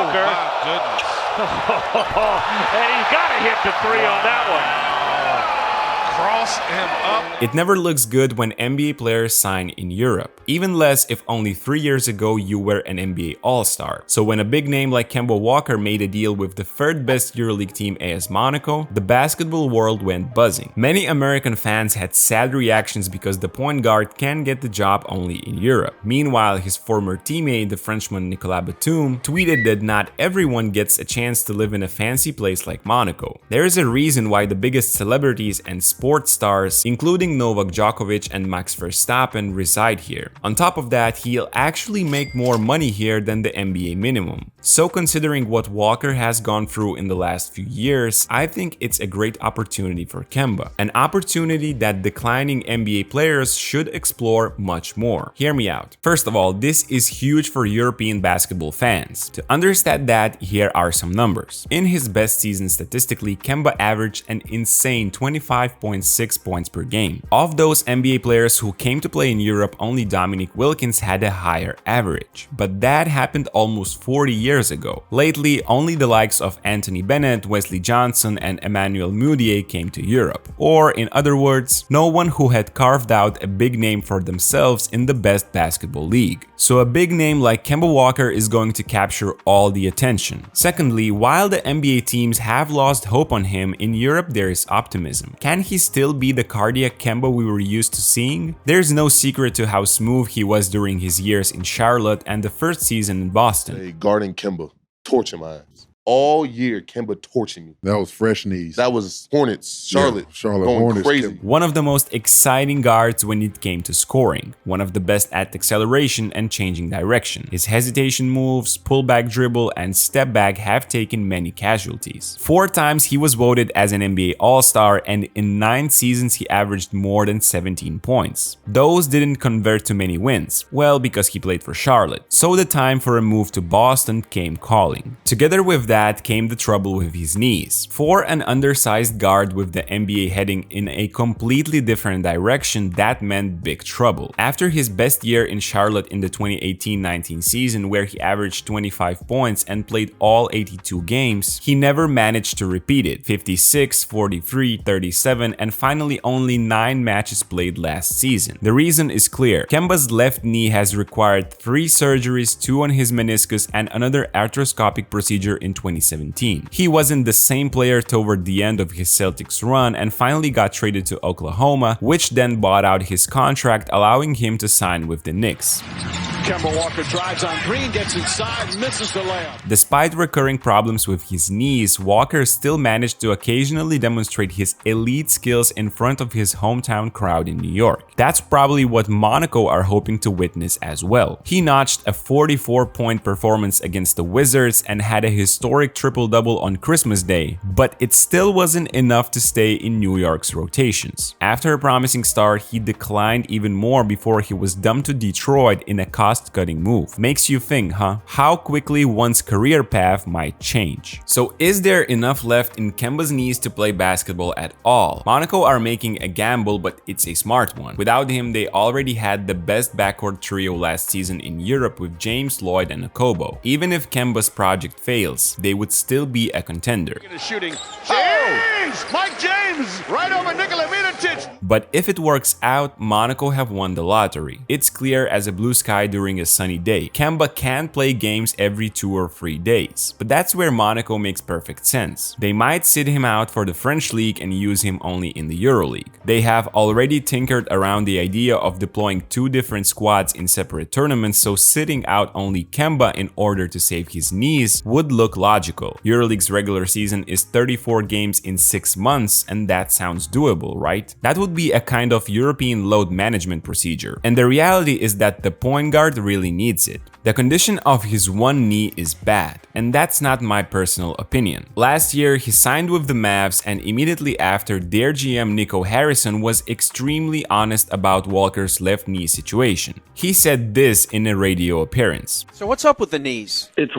Walker. My goodness. And he's got to hit the three on that one. Cross him up. It never looks good when NBA players sign in Europe. Even less if only 3 years ago you were an NBA All-Star. So when a big name like Kemba Walker made a deal with the third best EuroLeague team AS Monaco, the basketball world went buzzing. Many American fans had sad reactions because the point guard can get the job only in Europe. Meanwhile, his former teammate, the Frenchman Nicolas Batum, tweeted that not everyone gets a chance to live in a fancy place like Monaco. There is a reason why the biggest celebrities and sports stars, including Novak Djokovic and Max Verstappen, reside here. On top of that, he'll actually make more money here than the NBA minimum. So considering what Walker has gone through in the last few years, I think it's a great opportunity for Kemba. An opportunity that declining NBA players should explore much more. Hear me out. First of all, this is huge for European basketball fans. To understand that, here are some numbers. In his best season statistically, Kemba averaged an insane 25.6 points per game. Of those NBA players who came to play in Europe, only Dominique Wilkins had a higher average. But that happened almost 40 years ago. Lately, only the likes of Anthony Bennett, Wesley Johnson, and Emmanuel Mudiay came to Europe. Or, in other words, no one who had carved out a big name for themselves in the best basketball league. So a big name like Kemba Walker is going to capture all the attention. Secondly, while the NBA teams have lost hope on him, in Europe there is optimism. Can he still be the cardiac Kemba we were used to seeing? There's no secret to how smooth he was during his years in Charlotte and the first season in Boston. Hey, guarding Kemba, torching my ass. All year, Kemba torching me. That was fresh knees. That was Hornets, Charlotte, Yeah, Charlotte going Hornets, crazy. Kemba. One of the most exciting guards when it came to scoring. One of the best at acceleration and changing direction. His hesitation moves, pullback dribble, and step back have taken many casualties. 4 times he was voted as an NBA All-Star, and in 9 seasons he averaged more than 17 points. Those didn't convert to many wins. Well, because he played for Charlotte. So the time for a move to Boston came calling. Together with that came the trouble with his knees. For an undersized guard with the NBA heading in a completely different direction, that meant big trouble. After his best year in Charlotte in the 2018-19 season, where he averaged 25 points and played all 82 games, he never managed to repeat it. 56, 43, 37, and finally only 9 matches played last season. The reason is clear. Kemba's left knee has required 3 surgeries, 2 on his meniscus and another arthroscopic procedure in 2017. He wasn't the same player toward the end of his Celtics run and finally got traded to Oklahoma, which then bought out his contract, allowing him to sign with the Knicks. Kemba Walker drives on Green, gets inside, misses the layup. Despite recurring problems with his knees, Walker still managed to occasionally demonstrate his elite skills in front of his hometown crowd in New York. That's probably what Monaco are hoping to witness as well. He notched a 44-point performance against the Wizards and had a historic triple-double on Christmas Day, but it still wasn't enough to stay in New York's rotations. After a promising start, he declined even more before he was dumped to Detroit in a cost-cutting move. Makes you think, huh? How quickly one's career path might change. So is there enough left in Kemba's knees to play basketball at all? Monaco are making a gamble, but it's a smart one. Without him, they already had the best backcourt trio last season in Europe with James, Lloyd, and Okobo. Even if Kemba's project fails, they would still be a contender. Shooting. James! Mike James! Right over Nikola Mirotic! But if it works out, Monaco have won the lottery. It's clear as a blue sky during a sunny day. Kemba can't play games every 2 or 3 days. But that's where Monaco makes perfect sense. They might sit him out for the French league and use him only in the EuroLeague. They have already tinkered around the idea of deploying 2 different squads in separate tournaments, so sitting out only Kemba in order to save his knees would look logical. EuroLeague's regular season is 34 games in 6 months, and that sounds doable, right? That would be a kind of European load management procedure. And the reality is that the point guard really needs it. The condition of his one knee is bad, and that's not my personal opinion. Last year, he signed with the Mavs, and immediately after, their GM Nico Harrison was extremely honest about Walker's left knee situation. He said this in a radio appearance. So what's up with the knees? It's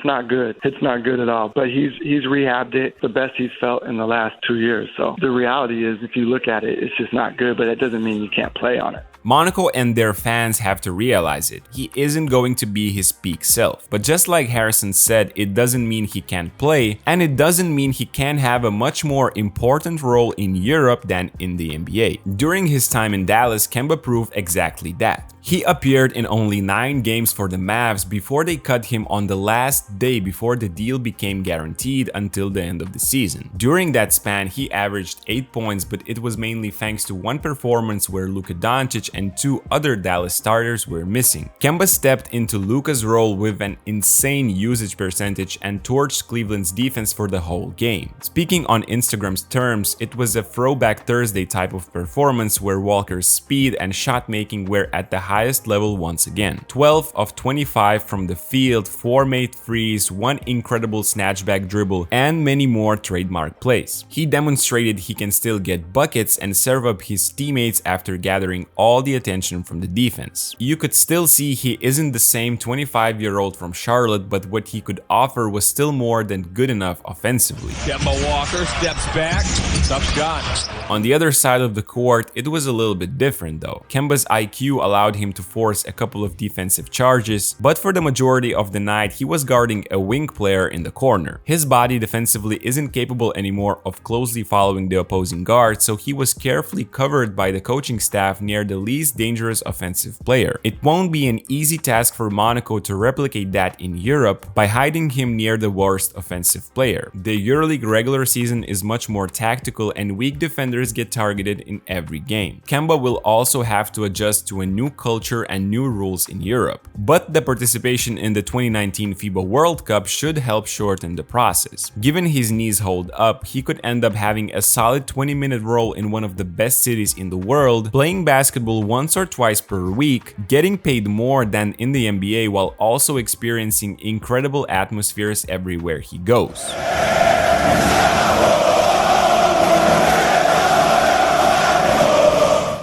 not good. It's not good at all. But he's rehabbed it the best he's felt in the last 2 years. So the reality is, if you look at it, it's just not good, but it doesn't mean you can't play on it. Monaco and their fans have to realize it. He isn't going to be his peak self. But just like Harrison said, it doesn't mean he can't play, and it doesn't mean he can have a much more important role in Europe than in the NBA. During his time in Dallas, Kemba proved exactly that. He appeared in only 9 games for the Mavs before they cut him on the last day before the deal became guaranteed until the end of the season. During that span, he averaged 8 points, but it was mainly thanks to one performance where Luka Doncic and 2 other Dallas starters were missing. Kemba stepped into Luka's role with an insane usage percentage and torched Cleveland's defense for the whole game. Speaking on Instagram's terms, it was a throwback Thursday type of performance where Walker's speed and shot making were at the highest level once again. 12 of 25 from the field, 4 made threes, 1 incredible snatchback dribble, and many more trademark plays. He demonstrated he can still get buckets and serve up his teammates after gathering all the attention from the defense. You could still see he isn't the same 25-year-old from Charlotte, but what he could offer was still more than good enough offensively. Kemba Walker steps back. Tough shot. On the other side of the court, it was a little bit different though. Kemba's IQ allowed him to force a couple of defensive charges, but for the majority of the night he was guarding a wing player in the corner. His body defensively isn't capable anymore of closely following the opposing guard, so he was carefully covered by the coaching staff near the least dangerous offensive player. It won't be an easy task for Monaco to replicate that in Europe by hiding him near the worst offensive player. The EuroLeague regular season is much more tactical and weak defenders get targeted in every game. Kemba will also have to adjust to a new culture and new rules in Europe. But the participation in the 2019 FIBA World Cup should help shorten the process. Given his knees hold up, he could end up having a solid 20-minute role in one of the best cities in the world, playing basketball once or twice per week, getting paid more than in the NBA while also experiencing incredible atmospheres everywhere he goes.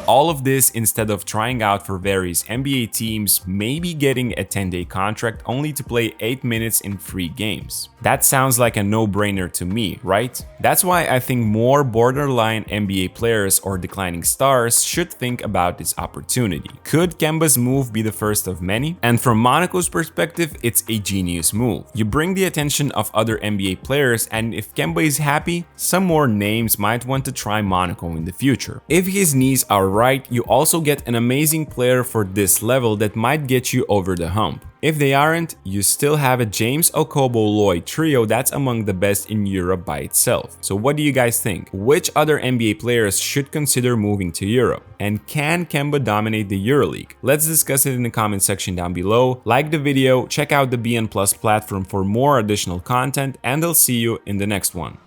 All of this instead of trying out for various NBA teams, maybe getting a 10-day contract only to play 8 minutes in 3 games. That sounds like a no-brainer to me, right? That's why I think more borderline NBA players or declining stars should think about this opportunity. Could Kemba's move be the first of many? And from Monaco's perspective, it's a genius move. You bring the attention of other NBA players, and if Kemba is happy, some more names might want to try Monaco in the future. If his knees are right, you also get an amazing player for this level that might get you over the hump. If they aren't, you still have a James Okobo-Lloyd trio that's among the best in Europe by itself. So what do you guys think? Which other NBA players should consider moving to Europe? And can Kemba dominate the EuroLeague? Let's discuss it in the comment section down below. Like the video, check out the BN Plus platform for more additional content, and I'll see you in the next one.